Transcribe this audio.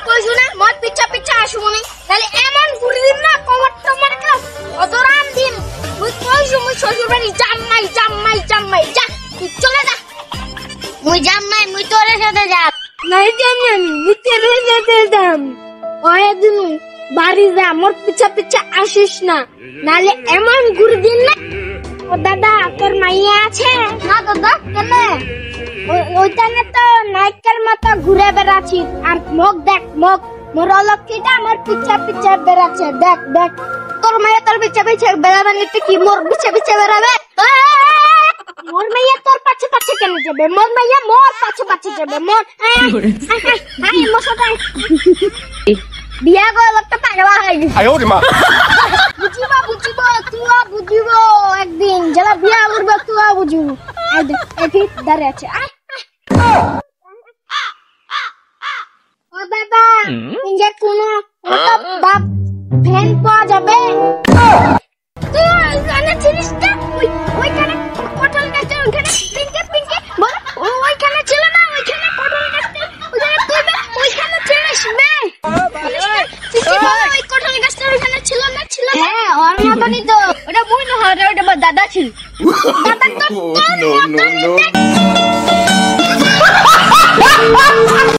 কইছো না মত পিচ্ছা পিচ্ছা আসু মনে তাহলে এমন ঘুরি দিন না কমর টমর কা অদরাম দিন মুই কইছো মুই শ্বশুর বাড়ি জামাই জামাই জামাই যা তুই চলে যা মুই জামাই মুই তোরে সাথে যা নাই জানি আমি মুই তোরে সাথে যাম ওই দিন বাড়ি যা মত পিচ্ছা পিচ্ছা আসিস না নালে এমন ঘুরি দিন না ও দাদা তোর মাইয়া আছে না দাদা কেন ওইখানে তো নাইকের মতো ঘুরে বেড়াচ্ছি আর মুখ দেখ মুখ মোর লক্ষ্মীটা আমার পিছা পিছা বেড়াচ্ছে দেখ দেখ তোর মাইয়া তোর পিছা পিছা বেড়াবে না কি মোর পিছা পিছা বেড়াবে মোর মাইয়া তোর পাছে পাছে কেন যাবে মোর মাইয়া মোর পাছে পাছে যাবে মোর আই মশাটাই বিয়া করে লোকটা পাগলা হয়ে গেছে আয় ওরে মা বুঝিবা বুঝিবা তুই বুঝিবো একদিন যারা বিয়া করবে তুই বুঝিবো এই দেখ এই ফিট দাঁড়িয়ে আছে ও বাবা ইঞ্জে কোনো বাপ ফ্যান পাওয়া যাবে তুই জানা চিনিস না ওইখানে পটল গাছে ওইখানে পিঙ্কে পিঙ্কে বল ওইখানে ছিল না ওইখানে পটল গাছে ওইখানে তুই ওইখানে চিনিস না ওই পটল গাছটা ওইখানে ছিল না হ্যাঁ ওর মতনই তো ওটা মুই না ওটা দাদা ছিল দাদা তো